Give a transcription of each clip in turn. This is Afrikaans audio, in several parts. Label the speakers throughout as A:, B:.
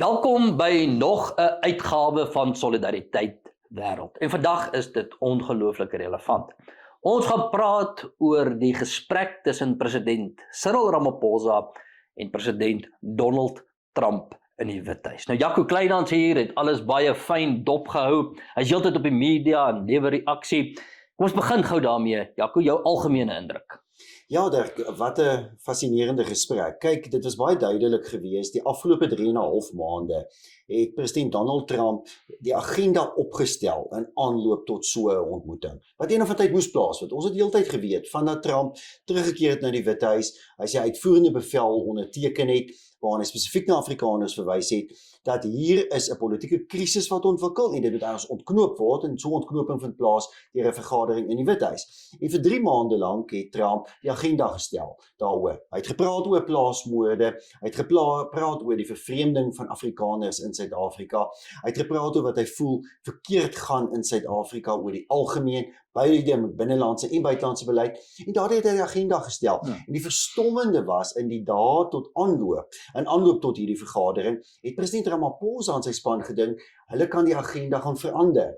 A: Welkom by nog 'n uitgawe van Solidariteit Wêreld. En vandag is dit ongelooflik relevant. Ons gaan praat oor die gesprek tussen president Cyril Ramaphosa en president Donald Trump in die Withuis. Nou Jaco Kleinhans hier het alles baie fyn dopgehou. Hy is heeltyd op die media en lewer reaksie. Kom ons begin gou daarmee. Jaco, jou algemene indruk.
B: Ja, Dirk, wat 'n fascinerende gesprek. Kyk, dit was baie duidelik geweest. Die afgelope 3,5 maande het president Donald Trump die agenda opgestel in aanloop tot so 'n ontmoeting. Wat een of ander tyd moes plaasvind. Ons het heeltyd geweet vandat Trump teruggekeer het na die Withuis, hy sy uitvoerende bevel onderteken het, waarin hy spesifiek na Afrikaners verwys het, dat hier is 'n politieke krisis wat ontwikkel en dit moet ons ontknoop word en so 'n ontknoping vind plaas deur 'n vergadering in die Withuis. En vir 3 maande lank het Trump die agenda gestel daaroor. Hy het gepraat oor plaasmoorde, hy het gepraat oor die vervreemding van Afrikaners in Suid-Afrika, hy het gepraat oor wat hy voel verkeerd gaan in Suid-Afrika oor die algemeen, beide binnelandse en buitelandse beleid, en daardie het hy die agenda gestel. En die verstommende was in die dae tot aanloop tot hierdie vergadering, het president Ramaphosa aan sy span gedink, hulle kan die agenda gaan verander.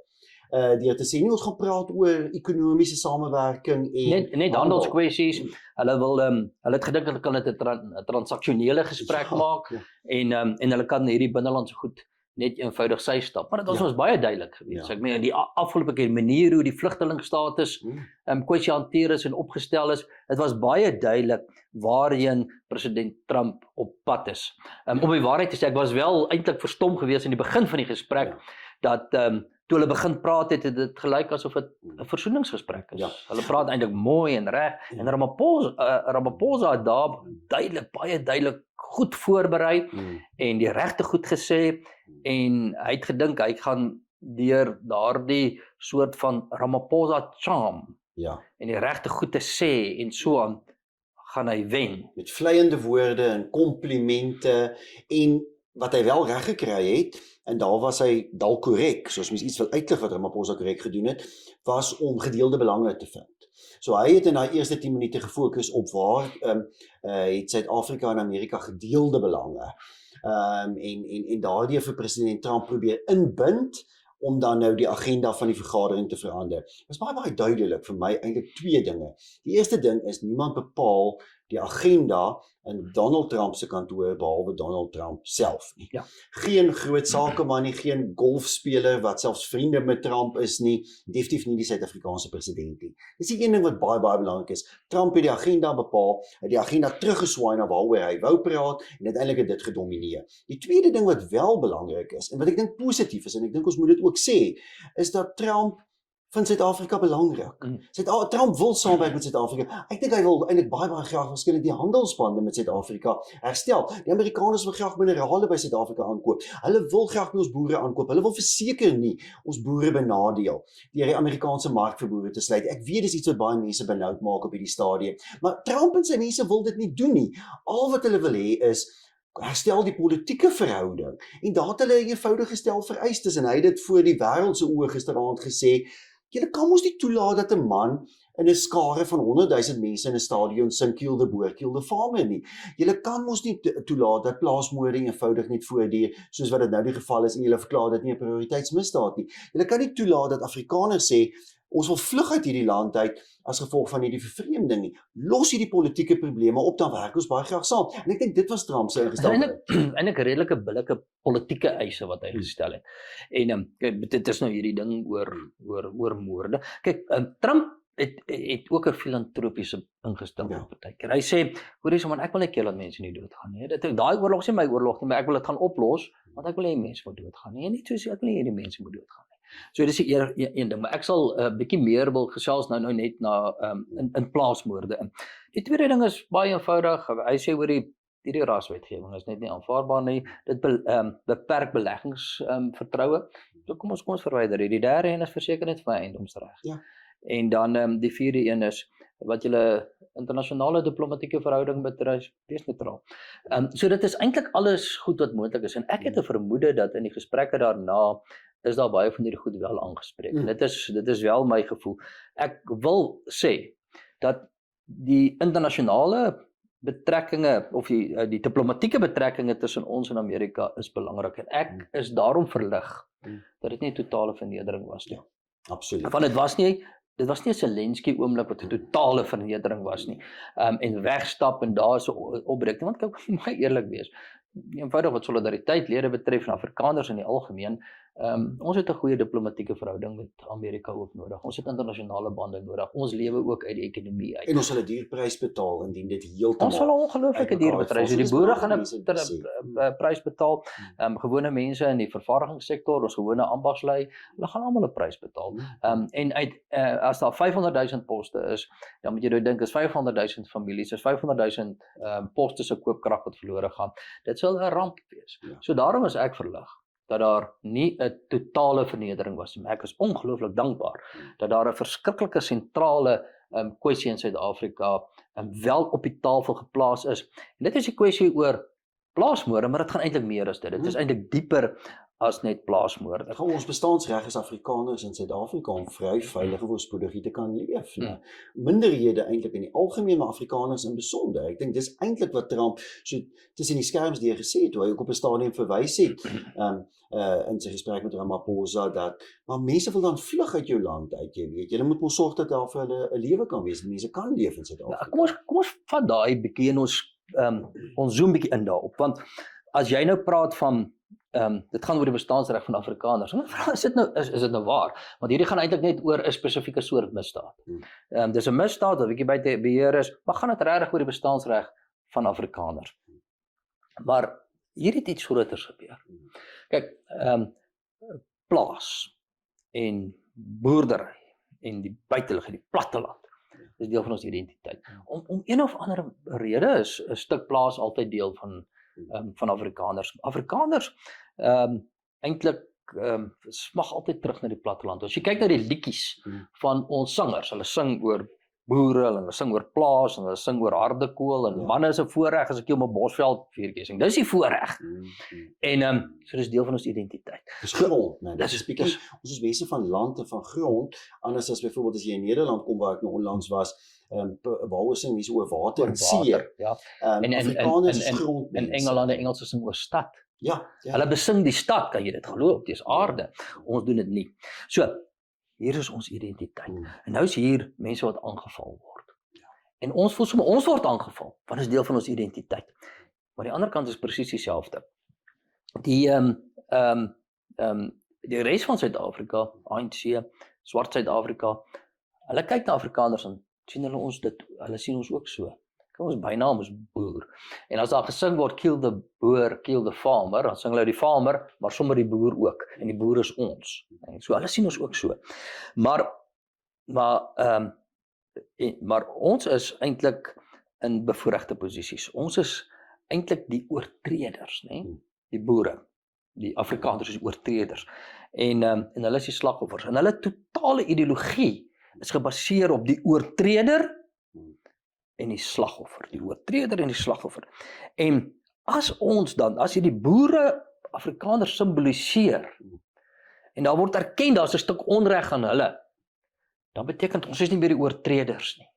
B: Deur te sê, nie ons gaan praat oor ekonomiese samewerking en
A: net handelskwessies. Hulle het gedink hulle kan dit 'n transaksionele gesprek maak en hulle kan hierdie binnelandse goed net eenvoudig sy stap. Maar dit was ons baie duidelik geweest. Ek meen die afgelope keer manier hoe die vlugtelingstatus kwessie hanteer is en opgestel is, dit was baie duidelik waarheen president Trump op pad is. Om die waarheid te sê, ek was wel eintlik verstom geweest in die begin van die gesprek dat toe hulle begin praat het dit gelyk asof dit 'n versoeningsgesprek is. Hulle praat eintlik mooi en reg en Ramaphosa het daar baie duidelik goed voorberei en die regte goed gesê en hy het gedink hy gaan deur daardie soort van Ramaphosa charm en die regte goed te sê en so aan gaan hy wen.
B: Met vleiende woorde en komplimente en wat hy wel reg gekry het, en daar was hy dalk korrek, soos mens iets wil uitlig wat Ramaphosa korrek gedoen het, was om gedeelde belange te vind. So hy het in daai eerste 10 minute gefokus op waar het Suid-Afrika en Amerika gedeelde belange. En daardie vir president Trump probeer inbind om dan nou die agenda van die vergadering te verander. Dit was baie duidelik vir my eintlik 2 dinge. Die eerste ding is niemand bepaal die agenda in Donald Trump se kantoor behalwe Donald Trump self nie. Geen groot sakeman nie, geen golfspeler wat selfs vriende met Trump is nie, definitief nie die Suid-Afrikaanse president nie. Dis die een ding wat baie belangrik is. Trump het die agenda bepaal, het die agenda teruggeswaai na waaroor hy wou praat en uiteindelik het dit gedomeineer. Die tweede ding wat wel belangrik is en wat ek dink positief is en ek dink ons moet dit ook sê, is dat Trump van Suid-Afrika belangrik. Trump wil saamwerk met Suid-Afrika. Ek dink hy wil eintlik baie graag waarskynlik die handelsbande met Suid-Afrika herstel. Die Amerikaners wil graag minerale by Suid-Afrika aankoop. Hulle wil graag by ons boere aankoop. Hulle wil verseker nie ons boere benadeel deur die Amerikaanse mark vir boere te sluit. Ek weet dis iets wat baie mense benoud maak op hierdie stadium, maar Trump en sy mense wil dit nie doen nie. Al wat hulle wil hê is herstel die politieke verhouding. En daar het hulle 'n eenvoudige stel vereistes en hy het dit voor die wêreld se oë gisteraand gesê. Julle kan mos nie toelaat dat 'n man in 'n skare van 100,000 mense in 'n stadion sing Kill the Boer, Kill the Farmer nie. Julle kan mos nie toelaat dat plaasmoorde eenvoudig net voortduur soos wat dit nou die geval is en julle verklaar dit nie 'n prioriteitsmisdaad nie. Julle kan nie toelaat dat Afrikaners sê ons wil vlug uit hierdie land uit as gevolg van hierdie vervreemding nie. Los hierdie politieke probleme op, dan werk ons baie graag saam. En ek dink dit was Trump se ingesteldheid.
A: En ek redelike billike politieke eise wat hy gestel het. En dit is nou hierdie ding oor moorde. Kyk, Trump het ook 'n filantropiese ingesteldheid partykeer. Hy sê, hoor eens man, ek wil net keer dat mense nie doodgaan nie. Daai oorlog is nie my oorlog nie, maar ek wil dit gaan oplos, want ek wil hê mense moet doodgaan nie. En nie soos ek wil hê hierdie mense moet doodgaan nie. So dis die een ding, maar ek sal 'n bietjie meer wil gesels nou net na in plaasmoorde in. Die tweede ding is baie eenvoudig. Hy sê oor hierdie raswetgewing is net nie aanvaarbaar nie. Dit beperk beleggingsvertroue. So kom ons verwyder dit. Die derde een is versekerings van eiendomsreg. En dan die vierde een is wat julle internasionale diplomatieke verhouding betref, wees neutraal. So dit is eintlik alles goed wat moontlik is en ek het 'n vermoede dat in die gesprekke daarna is daar baie van hierdie goed wel aangespreek. En dit is wel my gevoel. Ek wil sê dat die internasionale betrekkinge of die diplomatieke betrekkinge tussen ons en Amerika is belangrik en ek is daarom verlig dat dit nie 'n totale vernedering was nie.
B: Absoluut.
A: Want dit was nie 'n Zelensky oomblik wat 'n totale vernedering was nie. En wegstap en daar so opbreek. Want kyk, moet eerlik wees. Eenvoudig wat solidaritetslede betref en Afrikaners in die algemeen, ons het 'n goeie diplomatieke verhouding met Amerika ook nodig. Ons het internasionale bande nodig. Ons lewe ook uit die ekonomie uit.
B: En ons sal 'n duur prys betaal indien dit heeltemal.
A: Ons sal 'n ongelooflike duur betaal. Die boere gaan 'n prys betaal. Gewone mense in die vervaardigingssektor, ons gewone ambagslui, hulle gaan almal 'n prys betaal. En as daar 500,000 poste is, dan moet jy nou dink, is 500,000 families, is 500,000 poste se koopkrag wat verlore gaan. Dit sal 'n ramp wees. So daarom is ek verlig dat daar nie 'n totale vernedering was nie. Ek is ongelooflik dankbaar dat daar 'n verskriklike sentrale kwessie in Suid-Afrika wel op die tafel geplaas is. En dit is 'n kwessie oor plaasmoorde, maar dit gaan eintlik meer as dit. Dit is eintlik dieper as net plaasmoorde.
B: Ons bestaansreg as Afrikaners in Suid-Afrika om vry, veilig en voorspoedig hier te kan leef. Minderhede eintlik in die algemeen, maar Afrikaners in besonder. Ek dink dis eintlik wat Trump so tussen die skerms deur gesê het, hoe hy ook op 'n stadium verwys het in sy gesprek met Ramaphosa dat maar mense wil dan vlug uit jou land uit, jy weet. Jy moet mos sorg dat daar vir hulle 'n lewe kan wees. Mense kan leef in Suid-Afrika.
A: Kom ons vat daai bietjie en ons zoom bietjie in daarop, want as jy nou praat van dit gaan oor die bestaansreg van Afrikaners. Is dit nou waar? Want hierdie gaan eintlik net oor 'n spesifieke soort misdaad. Dis 'n misdaad wat bietjie buite beheer is, maar gaan dit regtig oor die bestaansreg van Afrikaners. Maar hier het iets groters gebeur. Kyk, plaas en boerdery en die buitelug, die platteland, is deel van ons identiteit. Om een of ander rede is 'n stuk plaas altyd deel van Afrikaners. Afrikaners eintlik smag altyd terug na die platteland. As jy kyk na die liedjies van ons sangers, hulle sing oor boere, hulle sing oor plaas, en hulle sing oor harde kool, en manne is 'n voorreg as ek jou op 'n bosveld vuurtjie sing. Dis die voorreg. En so dis deel van ons identiteit.
B: Dis grond, nee. Dis ons is mense van land en van grond, anders as byvoorbeeld as jy in Nederland kom waar ek nou onlangs was, waar sing mense oor water en see.
A: Ja.
B: Afrikaners is grondmense.
A: In Engeland, die Engelse sing oor stad.
B: Ja.
A: Hulle besing die stad, kan jy dit glo, dis aarde. Ons doen dit nie. So, hier is ons identiteit. En nou is hier mense wat aangeval word. En ons voel sommer ons word aangeval, want dit is deel van ons identiteit. Maar die ander kant is presies dieselfde. Die res van Suid-Afrika, ANC, swart Suid-Afrika, hulle kyk na Afrikaners en sien hulle sien ons ook so. Ons bynaam is boer. En as daar gesing word kill the boer, kill the farmer, dan sing hulle die farmer, maar sommer die boer ook. En die boer is ons. En so hulle sien ons ook so. Maar ons is eintlik in bevoorregte posisies. Ons is eintlik die oortreders, né? Die boere, die Afrikaners is die oortreders. En hulle is die slagoffers. En hulle totale ideologie is gebaseer op die oortreder en die slagoffer, die oortreder en die slagoffer. En as jy die boere Afrikaners simboliseer, en daar word erken, daar is 'n stuk onreg aan hulle, dan beteken ons is nie meer die oortreders nie.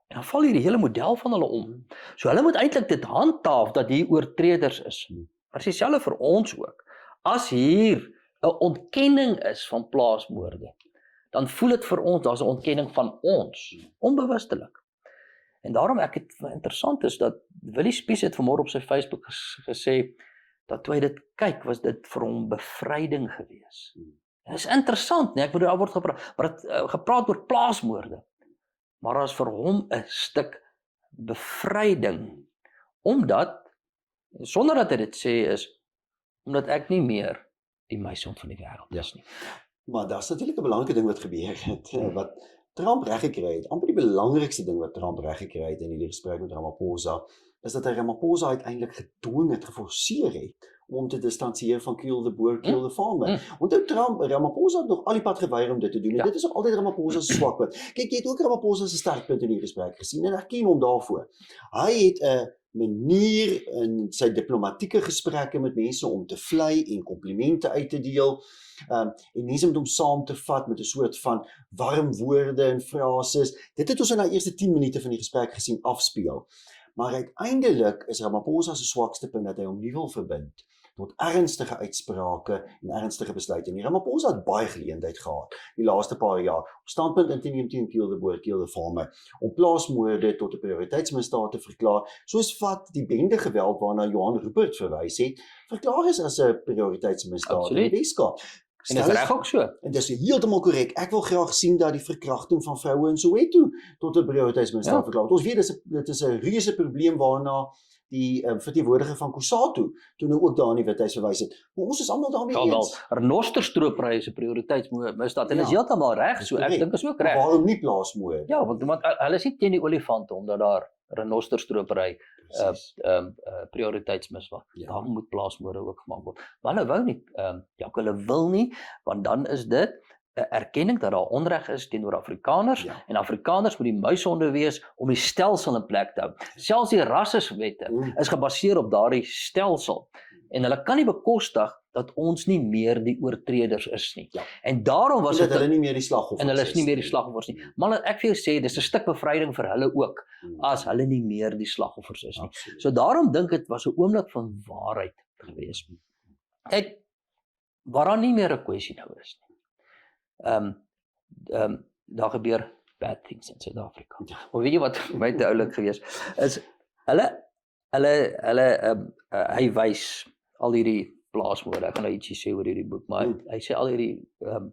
A: En dan val hier die hele model van hulle om. So hulle moet eintlik dit handhaaf, dat die oortreders is. Maar dis dieselfde vir ons ook. As hier 'n ontkenning is van plaasmoorde, dan voel dit vir ons, daar's 'n ontkenning van ons, onbewustelik. En daarom ek het interessant is dat Willie Spies het vanmôre op sy Facebook gesê dat toe hy dit kyk, was dit vir hom bevryding gewees. En dit is interessant, nee, ek bedoel daar word gepraat oor plaasmoorde, maar daar is vir hom 'n stuk bevryding, omdat sonder dat hy dit sê is omdat ek nie meer die meisond van die wêreld is nie.
B: Maar daar's natuurlik 'n belangrike ding wat gebeur het, wat Trump reggekry het. Amper die belangrikste ding wat Trump reggekry het in hierdie gesprek met Ramaphosa, is dat hy Ramaphosa uiteindelik gedwing het, geforseer het om te distansieer van kill the boer, kill the farmer. Onthou Ramaphosa het nog al die pad geweier om dit te doen. En dit is ook altyd Ramaphosa se swakpunt. Kyk, jy het ook Ramaphosa se sterkpunt in die gesprek gesien en erken hom daarvoor. Hy het 'n manier in sy diplomatieke gesprekke met mense om te vlei en komplimente uit te deel, en mense met hom saam te vat met 'n soort van warm woorde en frases. Dit het ons in die eerste 10 minute van die gesprek gesien afspeel. Maar uiteindelik is Ramaphosa se swakste punt dat hy hom nie wil verbind tot ernstige uitsprake en ernstige besluite. En Ramaphosa het baie geleentheid gehad die laaste paar jaar om standpunt in te neem teen Kill the Farmer, om plaasmoorde tot 'n prioriteitsmisdaad te verklaar, soos wat die bende geweld waarna Johan Rupert verwys het, verklaar is as 'n prioriteitsmisdaad in die Weskaap.
A: En dit is reg ook so.
B: En dis heeltemal korrek. Ek wil graag sien dat die verkrachting van vroue in Soweto tot 'n prioriteitsmisdaad verklaar word. Ons weet dit is 'n reuse probleem waarna die verteenwoordiger van Kusatu toe nou ook daar in die Withuis verwys het. Maar ons is almal daarmee eens.
A: Renosterstropery is 'n prioriteitsmisdaad en is heeltemal reg. So ek dink is ook reg.
B: Waarom nie plaasmoord?
A: Ja, want hulle is nie teen die olifante omdat daar renosterstropery prioriteitsmisdaad. Daar moet plaasmoorde ook gemaak word. Maar hulle wou nie, hulle wil nie, want dan is dit 'n erkenning dat daar onreg is teenoor Afrikaners en Afrikaners moet die muishonde wees om die stelsel in plek te hou. Selfs die rasseswette is gebaseer op daardie stelsel en hulle kan nie bekostig dat ons nie meer die oortreders is nie. En daarom was dit
B: hulle nie meer die slagoffers.
A: En hulle is nie meer die slagoffers nie. Maar ek wil sê dis 'n stuk bevryding vir hulle ook as hulle nie meer die slagoffers is nie. So daarom dink ek was 'n oomblik van waarheid gewees. Kyk, waaraan nie meer 'n kwessie nou is nie. Daar gebeur bad things in Suid-Afrika. Maar weet jy wat vir my te oulik gewees is, hy wys al hierdie plaasmoorde, ek gaan nou ietsie sê oor hierdie boek, maar hy sê al hierdie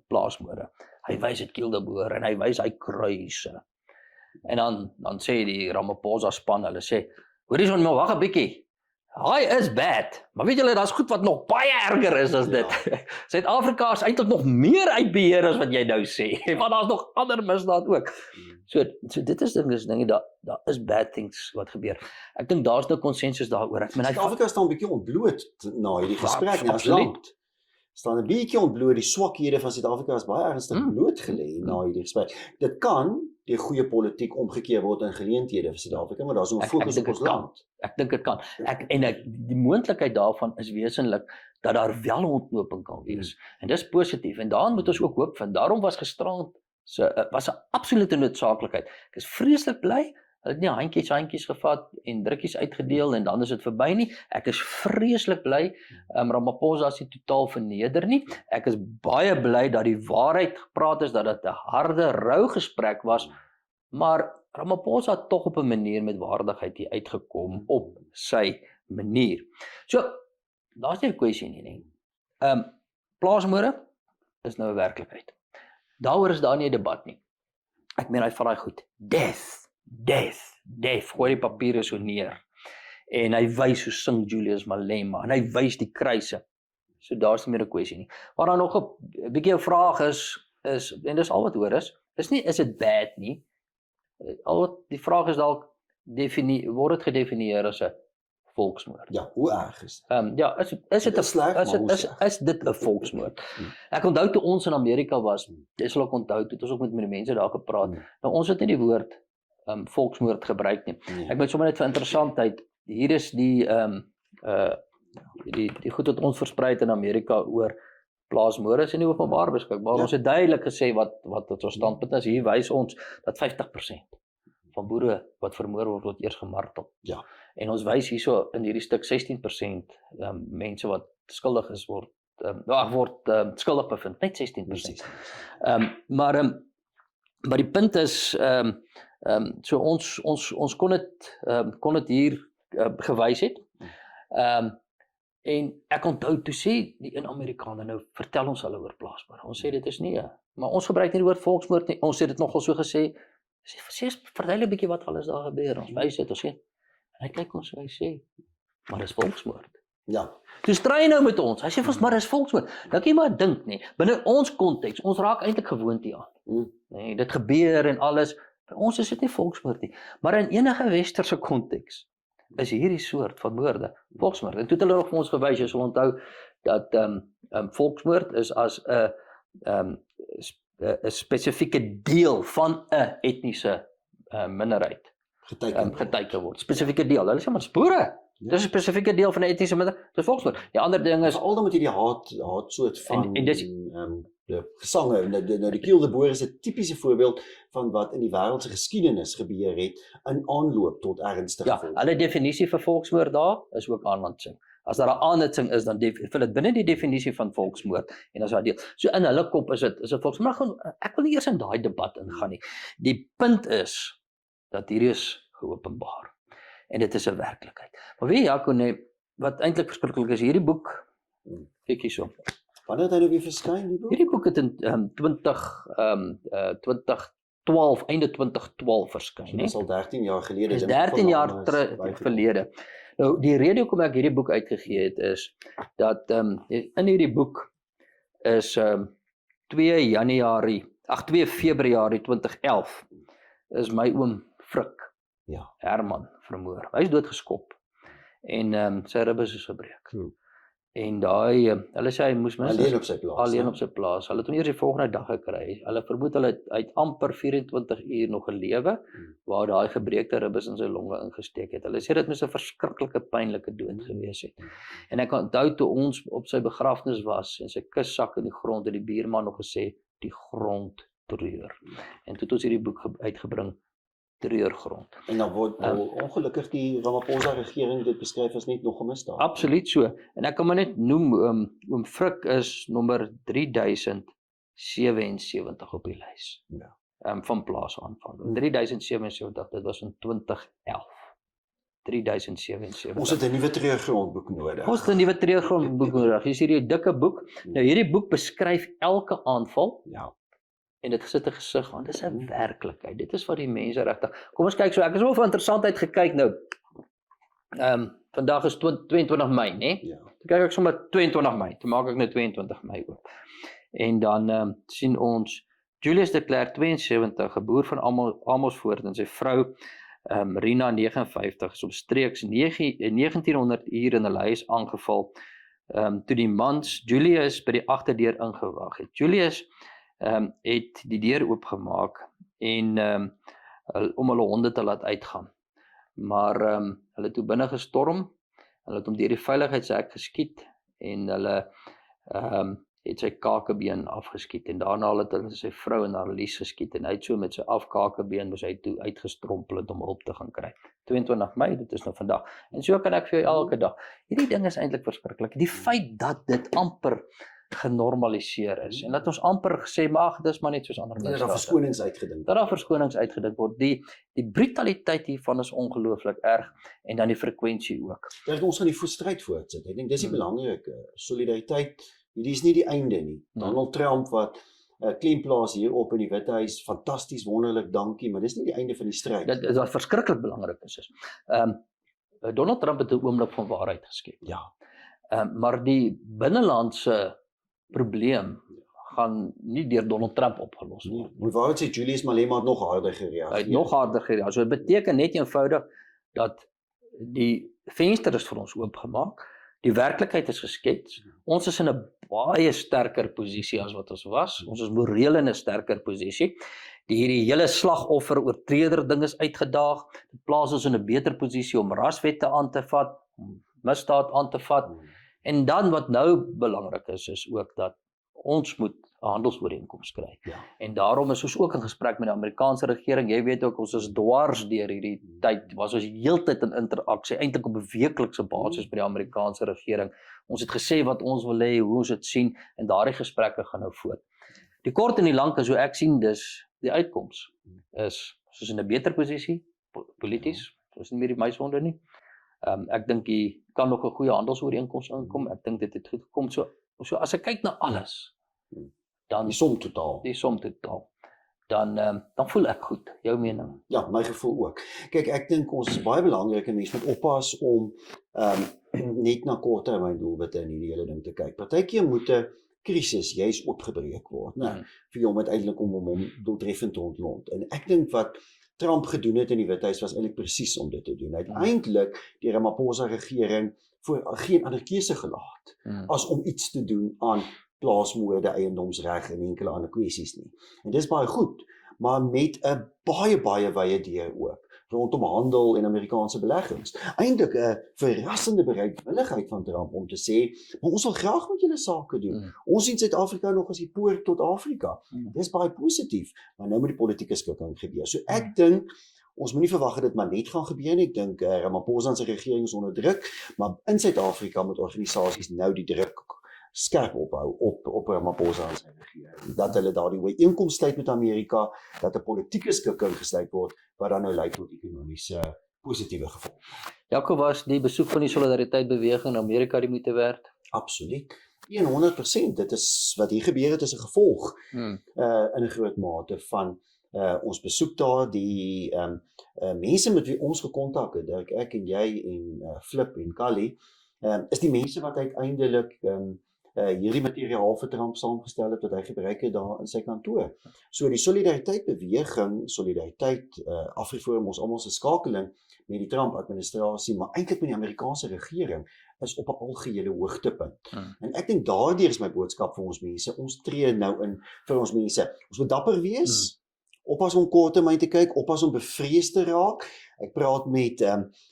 A: plaasmoorde, hy wys dit Kildeburg en hy wys hy kruise, en dan sê die Ramaphosa span, hulle sê, hoorie son, maar wag 'n bietjie, hy is bad, maar weet julle, daar's goed wat nog baie erger is as dit. Suid-Afrika is eintlik nog meer uit beheer as wat jy nou sê, want daar's nog ander misdaad ook. So dit is dinge, daar is bad things wat gebeur. Ek dink daar's nou konsensus daaroor.
B: Suid-Afrika staan 'n bietjie ontbloot na hierdie gesprek nie as land. Staan 'n bietjie ontbloot, die swakhede van Suid-Afrika is baie ernstig blootgelê na hierdie gesprek. Dit kan deur goeie politiek omgekeer word in geleenthede vir Suid-Afrika, maar daar's 'n fokus op ons land.
A: Ek dink dit kan. Die moontlikheid daarvan is wesenlik dat daar wel 'n ontknoping kan wees. En dis positief en daarin moet ons ook hoop vind. Daarom was gisterand was 'n absolute noodsaaklikheid. Ek is vreeslik bly. Hulle het nie handjies gevat en drukkies uitgedeel en dan is dit verby nie. Ek is vreeslik bly. Ramaphosa is nie totaal verneder nie. Ek is baie bly dat die waarheid gepraat is, dat dit 'n harde, rou gesprek was, maar Ramaphosa het tog op 'n manier met waardigheid hier uitgekom op sy manier. So, daar's nie 'n kwessie nie. Plaasmoorde is nou 'n werklikheid. Daaroor is daar nie 'n debat nie. Ek meen hy vat daai goed. Death, gooi die papiere so neer. En hy wys hoe sing Julius Malema, en hy wys die kruise. So daar's nie meer 'n kwessie nie. Maar dan nog 'n bietjie 'n vraag is, en dis al wat hoor is dit bad nie? Die vraag is dalk, word dit gedefinieer as 'n volksmoord?
B: Ja, hoe erg is
A: dit? Is dit 'n volksmoord? Ek onthou toe ons in Amerika was, jy sal ook onthou, toe het ons ook met die mense daar gepraat. Nou ons het nie die woord volksmoord gebruik nie. Ek moet sommer net vir interessantheid, hier is die goed wat ons versprei het in Amerika oor plaasmoorde is in die openbaar beskikbaar. Ons het duidelik gesê wat ons standpunt is. Hier wys ons dat 50% van boere wat vermoor word eers gemartel. En ons wys hierso in hierdie stuk 16% mense wat skuldig is word skuldig bevind, net 16%. Maar die punt is so ons kon dit hier gewys het. En ek onthou toe sê die Amerikaner, nou vertel ons hulle oor plaasmoord. Ons sê dit is nie, maar ons gebruik nie die woord volksmoord nie. Ons het dit nogal so gesê. Sê vertel 'n bietjie wat alles daar gebeur. Ons wys dit, ons sê. En hy kyk ons en hy sê, maar dis volksmoord. Toe stry nou met ons. Hy sê vir ons, maar dis volksmoord. Nou kan jy maar dink nie. Binne ons konteks, ons raak eintlik gewoond hieraan. Nee, dit gebeur en alles. By ons is dit nie volksmoord nie. Maar in enige westerse konteks is hierdie soort van moorde volksmoord. En toe het hulle nog vir ons gewys, jy sal onthou dat volksmoord is as 'n spesifieke deel van 'n etniese minderheid geteken word. Spesifieke deel. Hulle sê maar boere. Dis 'n spesifieke deel van 'n etniese minderheid. Dis volksmoord. Die ander ding is
B: almal met hierdie haat soort van de gesange, nou die Kielderboer is 'n tipiese voorbeeld van wat in die wêreld se geskiedenis gebeur het in aanloop tot ernstige
A: Ja,
B: volksmoord.
A: hulle definisie vir volksmoord daar is ook aanhitsing. As daar 'n aanhitsing is, dan vul dit binne die definisie van volksmoord en as daai deel. So in hulle kop is dit volksmoord. Maar gewoon, ek wil nie eers in daai debat ingaan nie. Die punt is dat hierdie is geopenbaar en dit is 'n werklikheid. Maar weet jy, Jaco, nee, wat eintlik verskriklik is, hierdie boek, kyk hierso.
B: Wanneer het hy nou weer verskyn, die boek?
A: Hierdie boek het in 2012, einde 2012 verskyn,
B: Dit is al 13 jaar gelede.
A: Dis
B: dink ek,
A: 13
B: van
A: jaar
B: Anna is
A: terug
B: bygekom.
A: verlede. Nou, die rede hoekom ek hierdie boek uitgegee het is dat in hierdie boek is 2 Februarie 2011 is my oom Frik
B: Ja.
A: Herman vermoor. Hy is doodgeskop en sy ribbes is gebreek. En daai hulle sê hy moes
B: Alleen op sy plaas.
A: alleen
B: né?
A: op sy plaas. Hulle het hom eers die volgende dag gekry. Hulle vermoed hulle het amper 24 uur nog gelewe waar daai gebreekte ribbes in sy longe ingesteek het. Hulle sê dit moes 'n verskriklike pynlike dood gewees het. En ek onthou toe ons op sy begrafnis was en sy kus sak in die grond, het die buurman nog gesê die grond treur. En toe het ons hierdie boek uitgebring, Treurgrond.
B: En dan word ongelukkig die Ramaphosa regering dit beskryf as net nog 'n misdaad.
A: Absoluut so. En ek kan maar net noem, oom Frik is nommer 3077 op die lys.
B: Ja.
A: Van plaasaanval. 3077, dit was in 2011. 3077.
B: Ons het 'n nuwe treurgrondboek nodig.
A: Ons het 'n nuwe treurgrondboek nodig. Hier is hierdie dikke boek. Nou hierdie boek beskryf elke aanval
B: Ja.
A: en dit gesit 'n gesig aan. Dis 'n werklikheid. Dit is wat die mense regtig. Kom ons kyk so. Ek is wel vir interessantheid gekyk nou. Vandag is 22 Mei, né?
B: Ja.
A: Dan kyk ek sommer 22 Mei. Toe maak ek nou 22 Mei oop. En dan sien ons Julius de Klerk 72, 'n boer van Amersfoort en sy vrou Rina 59 is omstreeks 1900 uur in hulle huis aangeval. Toe die mans Julius by die agterdeur ingewag het. Julius het die deur oopgemaak en om hulle honde te laat uitgaan. Maar hulle het toe binne gestorm. Hulle het hom deur die veiligheidshek geskiet en hulle het sy kakebeen afgeskiet en daarna het hulle sy vrou en haar lies geskiet en hy het so met sy afkakebeen moes hy toe uitgestrompel het om hulp te gaan kry. 22 Mei, dit is nou vandag. En so kan ek vir jou elke dag. Hierdie ding is eintlik verskriklik. Die feit dat dit amper genormaliseer is en dat ons amper gesê maar ag, dis maar net soos ander
B: En
A: mense.
B: daar verskonings uitgedink.
A: Dat daar verskonings uitgedink word. Die brutaliteit hiervan is ongelooflik erg en dan die frekwensie ook.
B: Kijk, ons gaan die stryd voortsit. Ek dink dis die belangrike. Solidariteit, hierdie is nie die einde nie. Donald Trump wat klem plaas hier op in die Withuis, fantasties, wonderlik, dankie, maar dis nie die einde van die stryd.
A: Dit wat verskriklik belangrik is. Donald Trump het 'n oomblik van waarheid geskep.
B: Ja.
A: Maar die binnelandse probleem gaan nie deur Donald Trump opgelos word.
B: Moet waarheid sê, Julius Malema het nog harder
A: Hy
B: gereageer.
A: het nog harder gereageer. So dit beteken net eenvoudig dat die venster is vir ons oopgemaak. Die werklikheid is geskets. Ons is in 'n baie sterker posisie as wat ons was. Ons is moreel in 'n sterker posisie. Hierdie hele slagoffer oortreder ding is uitgedaag. Dit plaas ons in 'n beter posisie om raswette aan te vat, om misdaad aan te vat. En dan wat nou belangrik is ook dat ons moet 'n handelsooreenkoms kry.
B: Ja.
A: En daarom is ons ook in gesprek met die Amerikaanse regering. Jy weet ook, ons is dwars deur hierdie tyd. Was ons heeltyd in interaksie, eintlik op 'n weeklikse basis met die Amerikaanse regering. Ons het gesê wat ons wil hê, hoe ons dit sien en daardie gesprekke gaan nou voort. Die kort en die lank is hoe ek sien dis die uitkoms is soos in 'n beter posisie polities. Ons is nie meer die meisonde nie. Ek dink jy kan nog 'n goeie handelsooreenkoms inkom. Ek dink dit het goed gekom. So as ek kyk na alles, dan
B: Die som totaal.
A: die som totaal, dan voel ek goed. Jou mening?
B: Ja, my gevoel ook. Kyk, ek dink ons is baie belangrik en mense moet oppas om net na korttermyndoelwitte in hierdie hele ding te kyk. Partykeer moet 'n krisis juis opgebreek word, né? Vir hom uiteindelik om hom doeltreffend te ontlont. En ek dink wat Trump gedoen het in die Withuis was eintlik presies om dit te doen. Hy het eintlik die Ramaphosa regering voor geen ander keuse gelaat as om iets te doen aan plaasmoorde, eiendomsreg en enkele ander kwessies nie. En dis baie goed, maar met 'n baie wye deur oop. rondom handel en Amerikaanse beleggings. Eintlik 'n verrassende bereidwilligheid van Trump om te sê, maar ons wil graag met julle sake doen. Ons sien Suid-Afrika nog as die poort tot Afrika. Dis baie positief, maar nou moet die politieke skikking gebeur. So ek dink ons moenie verwag dat dit maar net gaan gebeur nie. Ek dink Ramaphosa se regering is onder druk, maar in Suid-Afrika moet organisasies nou die druk skerp ophou op Ramaphosa en sy regering. Dat hulle daardie ooreenkoms sluit met Amerika, dat 'n politieke skikking gesluit word wat dan nou lei tot ekonomiese positiewe gevolge.
A: Jaco, was die besoek van die Solidariteit-beweging in Amerika die moeite werd?
B: Absoluut. 100%. Dit is wat hier gebeur het, is 'n gevolg in 'n groot mate van ons besoek daar, die mense met wie ons gekontak het, Dirk, ek en jy en Flip en Kali, is die mense wat uiteindelik hierdie materiaal vir Trump saamgestel het wat hy gebruik het daar in sy kantoor. So die Solidariteit-beweging, Solidariteit, Afriforum, ons almal se skakeling met die Trump-administrasie, maar eintlik met die Amerikaanse regering, is op 'n algehele hoogtepunt. En ek dink daardeur is my boodskap vir ons mense, ons tree nou in vir ons mense. Ons moet dapper wees, oppas om korttermyn te kyk, oppas om bevrees te raak. Ek praat met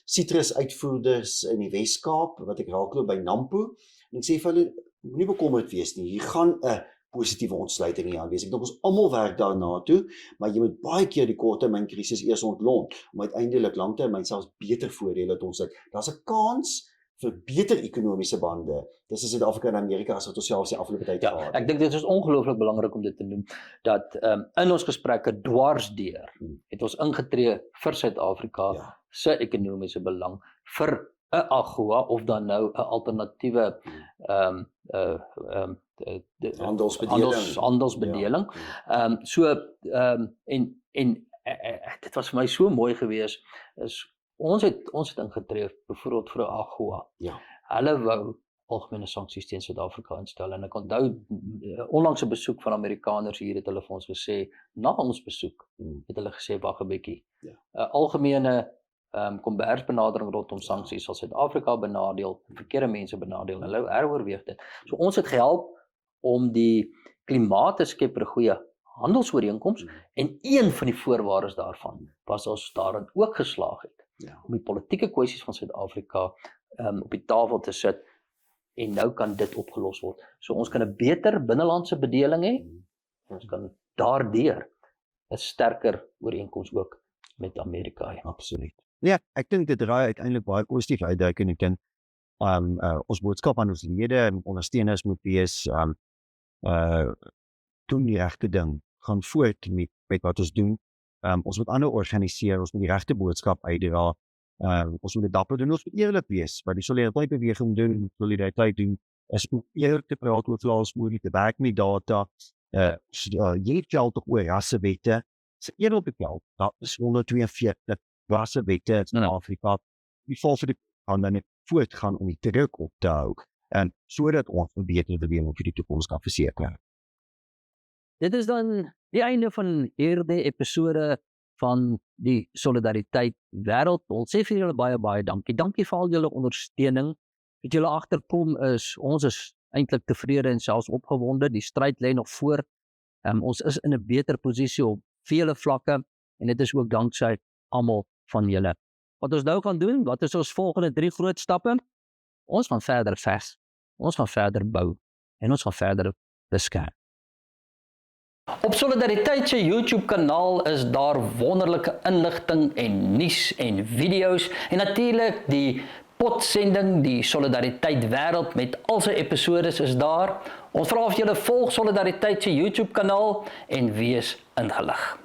B: sitrusuitvoerders in die Wes-Kaap, wat ek raakloop by Nampo, en ek sê vir hulle, moenie bekommerd wees nie, hier gaan 'n positiewe ontsluiting hier aan wees. Ek dink ons almal werk daarna toe, maar jy moet baie keer die korttermyn krisis eers ontlont, om uiteindelik langtermyn selfs beter voordele te ontsluk. Daar's 'n kans vir beter ekonomiese bande tussen Suid-Afrika en Amerika as wat ons selfs die afgelope tyd gehad het.
A: Ek dink dit is ongelooflik belangrik om dit te noem, dat in ons gesprekke dwarsdeur het ons ingetree vir Suid-Afrika se ekonomiese belang, vir 'n AGOA of dan nou 'n alternatiewe handelsbedeling. En dit was vir my so mooi geweest, is ons het ingetree byvoorbeeld vir 'n AGOA. Hulle wou algemene sanksies teen Suid-Afrika instel, en ek onthou onlangs 'n besoek van Amerikaners hier, het hulle vir ons gesê, na ons besoek het hulle gesê, wag 'n bietjie, algemene kombersbenadering rondom sanksies sal Suid-Afrika benadeel, verkeerde mense benadeel, en hulle heroorweeg dit. So ons het gehelp om die klimaat te skep vir 'n goeie handelsooreenkoms, en een van die voorwaardes daarvan was ons daarin ook geslaag het, om die politieke kwessies van Suid-Afrika op die tafel te sit, en nou kan dit opgelos word. So ons kan 'n beter binnelandse bedeling hê, ons kan daardeur 'n sterker ooreenkoms ook met Amerika hê.
C: Absoluut. Ja, ek dink dit raai uiteindelik baie positief uit, en ek dink ons boodskap aan ons lede en ondersteuners moet wees, doen die regte ding, gaan voort met wat ons doen. Ons moet ander organiseer, ons moet die regte boodskap uitdra, ons moet dit dapper doen, ons moet eerlik wees, wat die Solidariteit-beweging doen, Solidariteit doen, is om eerlik te praat oor laas moontlik, te werk met data, jy het geld toch oor rassewette, is eerlik geld, dat is 142 rassewette in Afrika, die volgende gaan dan net voortgaan om die druk op te hou, en sodat ons beter beweeg vir die toekoms kan verseker.
A: Dit is dan die einde van hierdie episode van die Solidariteit Wêreld. Ons sê vir julle baie dankie. Dankie vir al julle ondersteuning. Wat julle agterkom is, ons is eintlik tevrede en selfs opgewonde. Die stryd lê nog voor. Ons is in 'n beter posisie op vele vlakke, en dit is ook danksy almal van julle. Wat ons nou gaan doen, wat is ons volgende 3 groot stappe? Ons gaan verder veg, ons gaan verder bou, en ons gaan verder beskerm. Op Solidariteit se YouTube kanaal is daar wonderlike inligting en nuus en video's, en natuurlik die potsending, die Solidariteit Wêreld met al sy episodes is daar. Ons vra of julle volg Solidariteit se YouTube kanaal en wees ingelig.